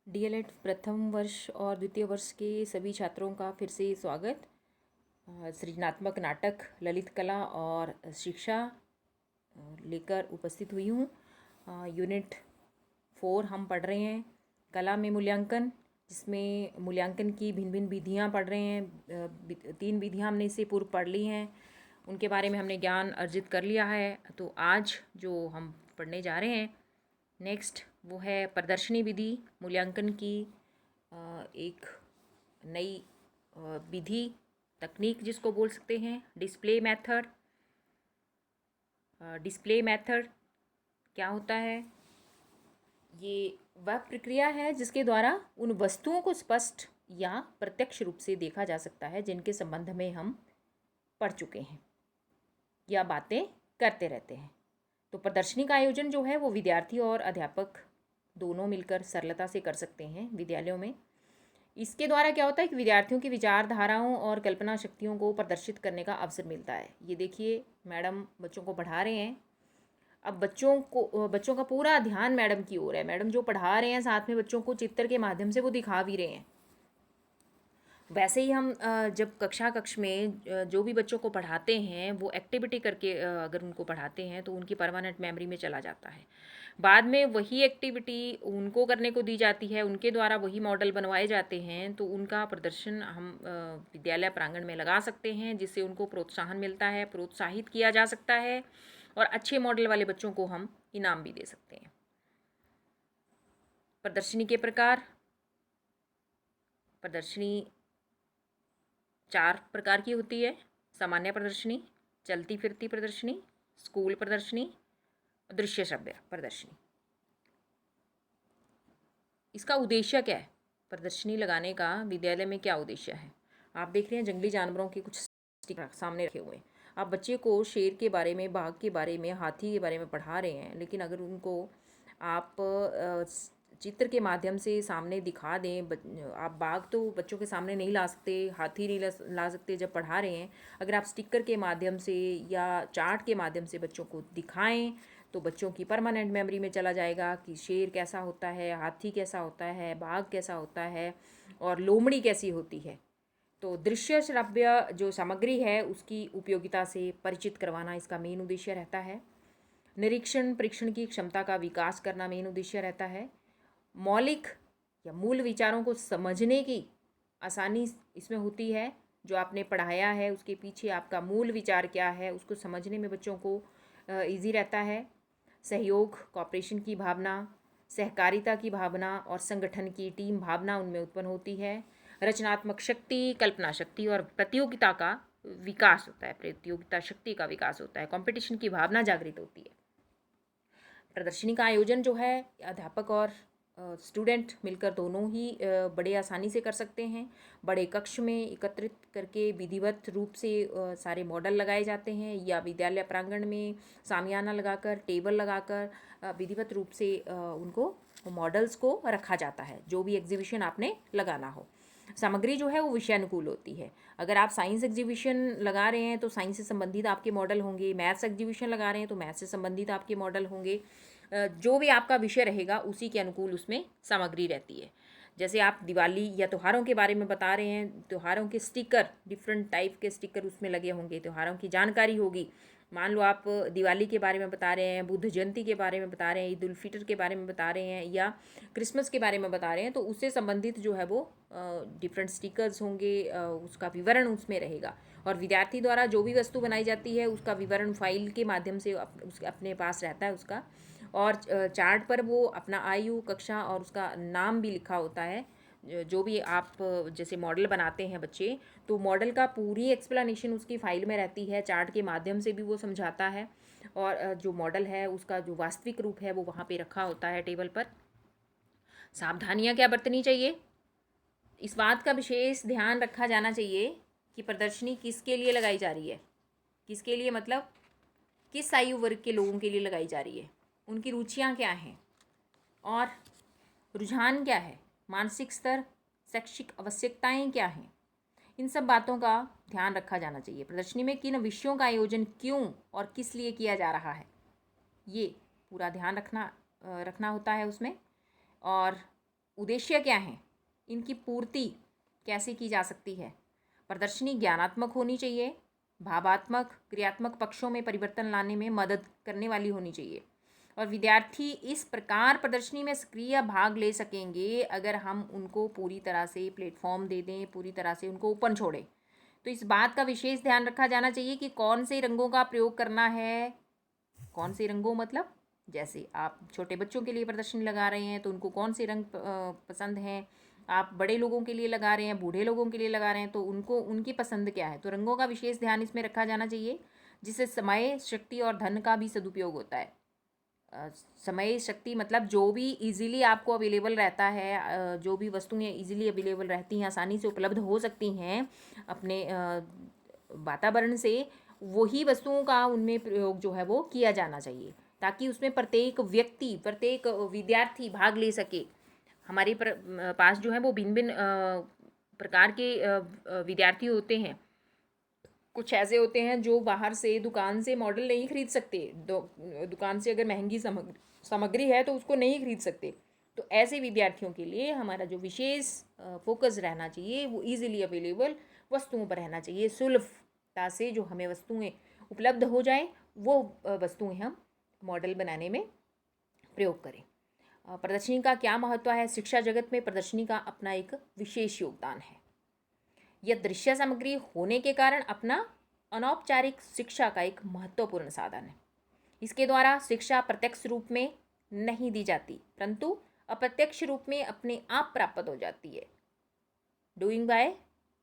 DElEd प्रथम वर्ष और द्वितीय वर्ष के सभी छात्रों का फिर से स्वागत। सृजनात्मक नाटक, ललित कला और शिक्षा लेकर उपस्थित हुई हूँ। यूनिट 4 हम पढ़ रहे हैं, कला में मूल्यांकन, जिसमें मूल्यांकन की भिन्न भिन्न विधियाँ पढ़ रहे हैं। 3 विधियाँ हमने इससे पूर्व पढ़ ली हैं, उनके बारे में हमने ज्ञान अर्जित कर लिया है। तो आज जो हम पढ़ने जा रहे हैं नेक्स्ट, वो है प्रदर्शनी विधि, मूल्यांकन की एक नई विधि, तकनीक जिसको बोल सकते हैं। Display method. डिस्प्ले मेथड क्या होता है? ये वह प्रक्रिया है जिसके द्वारा उन वस्तुओं को स्पष्ट या प्रत्यक्ष रूप से देखा जा सकता है जिनके संबंध में हम पढ़ चुके हैं या बातें करते रहते हैं। तो प्रदर्शनी का आयोजन जो है वो विद्यार्थी और अध्यापक दोनों मिलकर सरलता से कर सकते हैं विद्यालयों में। इसके द्वारा क्या होता है कि विद्यार्थियों की विचारधाराओं और कल्पना शक्तियों को प्रदर्शित करने का अवसर मिलता है। ये देखिए, मैडम बच्चों को पढ़ा रहे हैं। अब बच्चों का पूरा ध्यान मैडम की ओर है। मैडम जो पढ़ा रहे हैं साथ में बच्चों को चित्र के माध्यम से वो दिखा भी रहे हैं। वैसे ही हम जब कक्ष में जो भी बच्चों को पढ़ाते हैं वो एक्टिविटी करके अगर उनको पढ़ाते हैं तो उनकी परमानेंट मेमोरी में चला जाता है। बाद में वही एक्टिविटी उनको करने को दी जाती है, उनके द्वारा वही मॉडल बनवाए जाते हैं, तो उनका प्रदर्शन हम विद्यालय प्रांगण में लगा सकते हैं, जिससे उनको प्रोत्साहन मिलता है, प्रोत्साहित किया जा सकता है और अच्छे मॉडल वाले बच्चों को हम इनाम भी दे सकते हैं। प्रदर्शनी के प्रकार। प्रदर्शनी 4 प्रकार की होती है: सामान्य प्रदर्शनी, चलती फिरती प्रदर्शनी, स्कूल प्रदर्शनी, दृश्य श्रव्य प्रदर्शनी। इसका उद्देश्य क्या है? प्रदर्शनी लगाने का विद्यालय में क्या उद्देश्य है? आप देख रहे हैं जंगली जानवरों के कुछ स्टिकर सामने रखे हुए हैं। आप बच्चे को शेर के बारे में, बाघ के बारे में, हाथी के बारे में पढ़ा रहे हैं, लेकिन अगर उनको आप चित्र के माध्यम से सामने दिखा दें, आप बाघ तो बच्चों के सामने नहीं ला सकते, हाथी नहीं ला सकते जब पढ़ा रहे हैं। अगर आप स्टिकर के माध्यम से या चार्ट के माध्यम से बच्चों को दिखाएं तो बच्चों की परमानेंट मेमोरी में चला जाएगा कि शेर कैसा होता है, हाथी कैसा होता है, बाघ कैसा होता है और लोमड़ी कैसी होती है। तो दृश्य श्रव्य जो सामग्री है उसकी उपयोगिता से परिचित करवाना इसका मेन उद्देश्य रहता है। निरीक्षण परीक्षण की क्षमता का विकास करना मेन उद्देश्य रहता है। मौलिक या मूल विचारों को समझने की आसानी इसमें होती है। जो आपने पढ़ाया है उसके पीछे आपका मूल विचार क्या है उसको समझने में बच्चों को ईजी रहता है। सहयोग, कॉपरेशन की भावना, सहकारिता की भावना और संगठन की टीम भावना उनमें उत्पन्न होती है। रचनात्मक शक्ति, कल्पना शक्ति और प्रतियोगिता का विकास होता है, प्रतियोगिता शक्ति का विकास होता है, कंपटीशन की भावना जागृत होती है। प्रदर्शनी का आयोजन जो है अध्यापक और स्टूडेंट मिलकर दोनों ही बड़े आसानी से कर सकते हैं। बड़े कक्ष में एकत्रित करके विधिवत रूप से सारे मॉडल लगाए जाते हैं, या विद्यालय प्रांगण में सामियाना लगाकर, टेबल लगाकर विधिवत रूप से उनको मॉडल्स को रखा जाता है, जो भी एग्जीबिशन आपने लगाना हो। सामग्री जो है वो विषयानुकूल होती है। अगर आप साइंस एग्जीबिशन लगा रहे हैं तो साइंस से संबंधित आपके मॉडल होंगे, मैथ्स एग्जीबिशन लगा रहे हैं तो मैथ्स से संबंधित आपके मॉडल होंगे। जो भी आपका विषय रहेगा उसी के अनुकूल उसमें सामग्री रहती है। जैसे आप दिवाली या त्योहारों के बारे में बता रहे हैं, त्योहारों के स्टिकर, डिफरेंट टाइप के स्टिकर उसमें लगे होंगे, त्योहारों की जानकारी होगी। मान लो आप दिवाली के बारे में बता रहे हैं, बुद्ध जयंती के बारे में बता रहे हैं, ईद उल फितर के बारे में बता रहे हैं, या क्रिसमस के बारे में बता रहे हैं, तो उससे संबंधित जो है वो डिफरेंट स्टिकर्स होंगे, उसका विवरण उसमें रहेगा। और विद्यार्थी द्वारा जो भी वस्तु बनाई जाती है उसका विवरण फाइल के माध्यम से अपने पास रहता है उसका। और चार्ट पर वो अपना आयु, कक्षा और उसका नाम भी लिखा होता है। जो भी आप जैसे मॉडल बनाते हैं बच्चे, तो मॉडल का पूरी एक्सप्लेनेशन उसकी फाइल में रहती है, चार्ट के माध्यम से भी वो समझाता है। और जो मॉडल है उसका जो वास्तविक रूप है वो वहाँ पे रखा होता है टेबल पर। सावधानियाँ क्या बरतनी चाहिए? इस बात का विशेष ध्यान रखा जाना चाहिए कि प्रदर्शनी किसके लिए लगाई जा रही है। किसके लिए मतलब किस आयु वर्ग के लोगों के लिए लगाई जा रही है, उनकी रुचियाँ क्या हैं और रुझान क्या है, मानसिक स्तर, शैक्षिक आवश्यकताएं क्या हैं, इन सब बातों का ध्यान रखा जाना चाहिए। प्रदर्शनी में किन विषयों का आयोजन क्यों और किस लिए किया जा रहा है, ये पूरा ध्यान रखना होता है उसमें। और उद्देश्य क्या हैं, इनकी पूर्ति कैसे की जा सकती है। प्रदर्शनी ज्ञानात्मक होनी चाहिए, भावात्मक क्रियात्मक पक्षों में परिवर्तन लाने में मदद करने वाली होनी चाहिए और विद्यार्थी इस प्रकार प्रदर्शनी में सक्रिय भाग ले सकेंगे अगर हम उनको पूरी तरह से प्लेटफॉर्म दे दें, पूरी तरह से उनको ओपन छोड़ें। तो इस बात का विशेष ध्यान रखा जाना चाहिए कि कौन से रंगों का प्रयोग करना है। कौन से रंगों मतलब जैसे आप छोटे बच्चों के लिए प्रदर्शनी लगा रहे हैं तो उनको कौन से रंग पसंद हैं, आप बड़े लोगों के लिए लगा रहे हैं, बूढ़े लोगों के लिए लगा रहे हैं तो उनको उनकी पसंद क्या है। तो रंगों का विशेष ध्यान इसमें रखा जाना चाहिए जिससे समय, शक्ति और धन का भी सदुपयोग होता है। समय, शक्ति मतलब जो भी इजीली आपको अवेलेबल रहता है, जो भी वस्तुएं इजीली अवेलेबल रहती हैं, आसानी से उपलब्ध हो सकती हैं अपने वातावरण से, वही वस्तुओं का उनमें प्रयोग जो है वो किया जाना चाहिए ताकि उसमें प्रत्येक व्यक्ति, प्रत्येक विद्यार्थी भाग ले सके। हमारे पास जो है वो भिन्न भिन्न प्रकार के विद्यार्थी होते हैं। कुछ ऐसे होते हैं जो बाहर से दुकान से मॉडल नहीं खरीद सकते, दुकान से अगर महंगी सामग्री है तो उसको नहीं खरीद सकते। तो ऐसे विद्यार्थियों के लिए हमारा जो विशेष फोकस रहना चाहिए वो इजीली अवेलेबल वस्तुओं पर रहना चाहिए। सुलभता से जो हमें वस्तुएं उपलब्ध हो जाएं वो वस्तुएं हम मॉडल बनाने में प्रयोग करें। प्रदर्शनी का क्या महत्व है। शिक्षा जगत में प्रदर्शनी का अपना एक विशेष योगदान है। यह दृश्य सामग्री होने के कारण अपना अनौपचारिक शिक्षा का एक महत्वपूर्ण साधन है। इसके द्वारा शिक्षा प्रत्यक्ष रूप में नहीं दी जाती परंतु अप्रत्यक्ष रूप में अपने आप प्राप्त हो जाती है। Doing by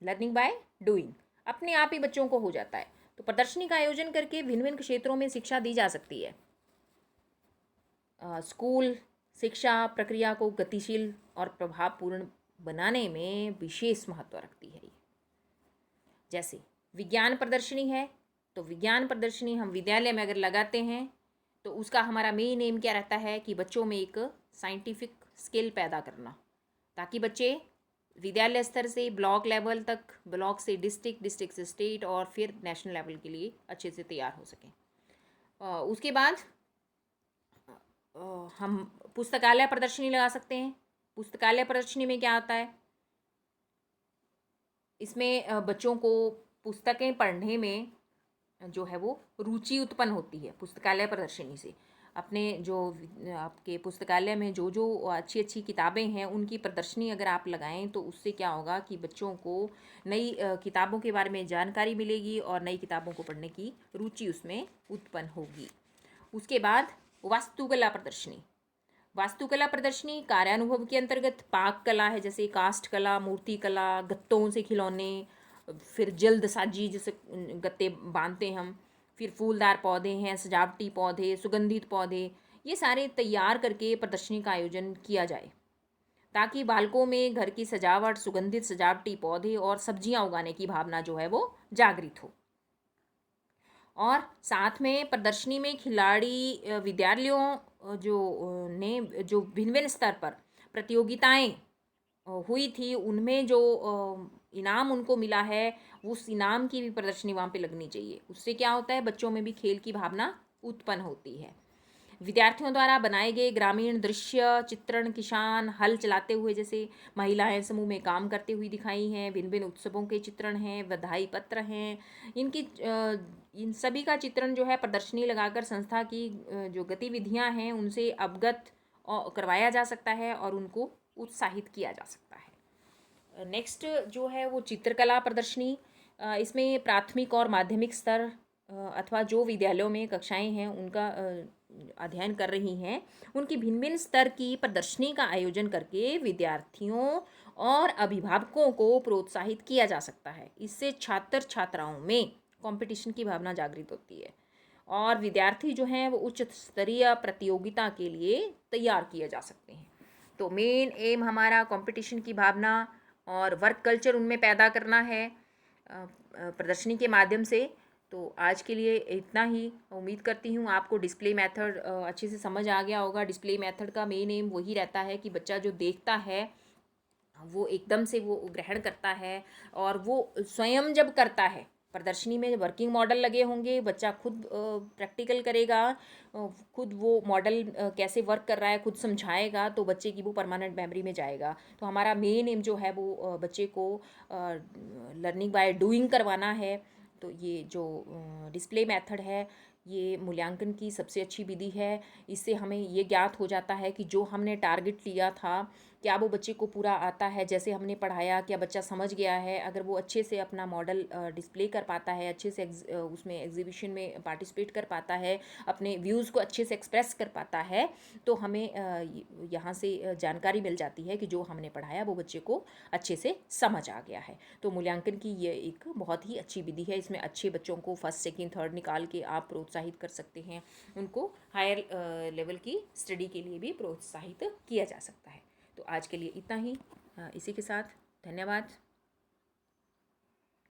learning by doing, अपने आप ही बच्चों को हो जाता है। तो प्रदर्शनी का आयोजन करके भिन्न भिन्न क्षेत्रों में शिक्षा दी जा सकती है। स्कूल शिक्षा प्रक्रिया को गतिशील और प्रभावपूर्ण बनाने में विशेष महत्व रखती है। जैसे विज्ञान प्रदर्शनी है तो विज्ञान प्रदर्शनी हम विद्यालय में अगर लगाते हैं तो उसका हमारा मेन एम क्या रहता है कि बच्चों में एक साइंटिफिक स्किल पैदा करना, ताकि बच्चे विद्यालय स्तर से ब्लॉक लेवल तक, ब्लॉक से डिस्ट्रिक्ट, डिस्ट्रिक्ट से स्टेट और फिर नेशनल लेवल के लिए अच्छे से तैयार हो सकें। उसके बाद हम पुस्तकालय प्रदर्शनी लगा सकते हैं। पुस्तकालय प्रदर्शनी में क्या आता है, इसमें बच्चों को पुस्तकें पढ़ने में जो है वो रुचि उत्पन्न होती है पुस्तकालय प्रदर्शनी से। अपने जो आपके पुस्तकालय में जो जो अच्छी अच्छी किताबें हैं उनकी प्रदर्शनी अगर आप लगाएं तो उससे क्या होगा कि बच्चों को नई किताबों के बारे में जानकारी मिलेगी और नई किताबों को पढ़ने की रुचि उसमें उत्पन्न होगी। उसके बाद वास्तुकला प्रदर्शनी। वास्तुकला प्रदर्शनी कार्यानुभव के अंतर्गत पाक कला है, जैसे कास्ट कला, मूर्ति कला, गत्तों से खिलौने, फिर जल्द साजी जैसे गत्ते बांधते हैं हम, फिर फूलदार पौधे हैं, सजावटी पौधे, सुगंधित पौधे, ये सारे तैयार करके प्रदर्शनी का आयोजन किया जाए ताकि बालकों में घर की सजावट, सुगंधित सजावटी पौधे और सब्जियां उगाने की भावना जो है वो जागृत हो। और साथ में प्रदर्शनी में खिलाड़ी विद्यालयों ने जो भिन्न भिन्न स्तर पर प्रतियोगिताएं हुई थी उनमें जो इनाम उनको मिला है उस इनाम की भी प्रदर्शनी वहाँ पे लगनी चाहिए। उससे क्या होता है, बच्चों में भी खेल की भावना उत्पन्न होती है। विद्यार्थियों द्वारा बनाए गए ग्रामीण दृश्य चित्रण, किसान हल चलाते हुए जैसे महिलाएं समूह में काम करते हुए दिखाई हैं, भिन्न भिन्न उत्सवों के चित्रण हैं, बधाई पत्र हैं, इन सभी का चित्रण जो है प्रदर्शनी लगाकर संस्था की जो गतिविधियां हैं उनसे अवगत करवाया जा सकता है और उनको उत्साहित किया जा सकता है। नेक्स्ट जो है वो चित्रकला प्रदर्शनी। इसमें प्राथमिक और माध्यमिक स्तर अथवा जो विद्यालयों में कक्षाएं हैं उनका अध्ययन कर रही हैं उनकी भिन्न भिन्न स्तर की प्रदर्शनी का आयोजन करके विद्यार्थियों और अभिभावकों को प्रोत्साहित किया जा सकता है। इससे छात्र छात्राओं में कंपटीशन की भावना जागृत होती है और विद्यार्थी जो हैं वो उच्च स्तरीय प्रतियोगिता के लिए तैयार किए जा सकते हैं। तो मेन एम हमारा कंपटीशन की भावना और वर्क कल्चर उनमें पैदा करना है प्रदर्शनी के माध्यम से। तो आज के लिए इतना ही। उम्मीद करती हूँ आपको डिस्प्ले मेथड अच्छे से समझ आ गया होगा। डिस्प्ले मेथड का मेन एम वही रहता है कि बच्चा जो देखता है वो एकदम से वो ग्रहण करता है और वो स्वयं जब करता है प्रदर्शनी में वर्किंग मॉडल लगे होंगे, बच्चा खुद प्रैक्टिकल करेगा, खुद वो मॉडल कैसे वर्क कर रहा है खुद समझाएगा, तो बच्चे की वो परमानेंट मेमोरी में जाएगा। तो हमारा मेन एम जो है वो बच्चे को लर्निंग बाय डूइंग करवाना है। तो ये जो डिस्प्ले मेथड है ये मूल्यांकन की सबसे अच्छी विधि है। इससे हमें ये ज्ञात हो जाता है कि जो हमने टारगेट लिया था क्या वो बच्चे को पूरा आता है, जैसे हमने पढ़ाया क्या बच्चा समझ गया है। अगर वो अच्छे से अपना मॉडल डिस्प्ले कर पाता है, अच्छे से उसमें एग्जीबिशन में पार्टिसिपेट कर पाता है, अपने व्यूज़ को अच्छे से एक्सप्रेस कर पाता है, तो हमें यहाँ से जानकारी मिल जाती है कि जो हमने पढ़ाया वो बच्चे को अच्छे से समझ आ गया है। तो मूल्यांकन की ये एक बहुत ही अच्छी विधि है। इसमें अच्छे बच्चों को फर्स्ट सेकंड थर्ड निकाल के आप प्रोत्साहित कर सकते हैं, उनको हायर लेवल की स्टडी के लिए भी प्रोत्साहित किया जा सकता है। तो आज के लिए इतना ही। इसी के साथ धन्यवाद।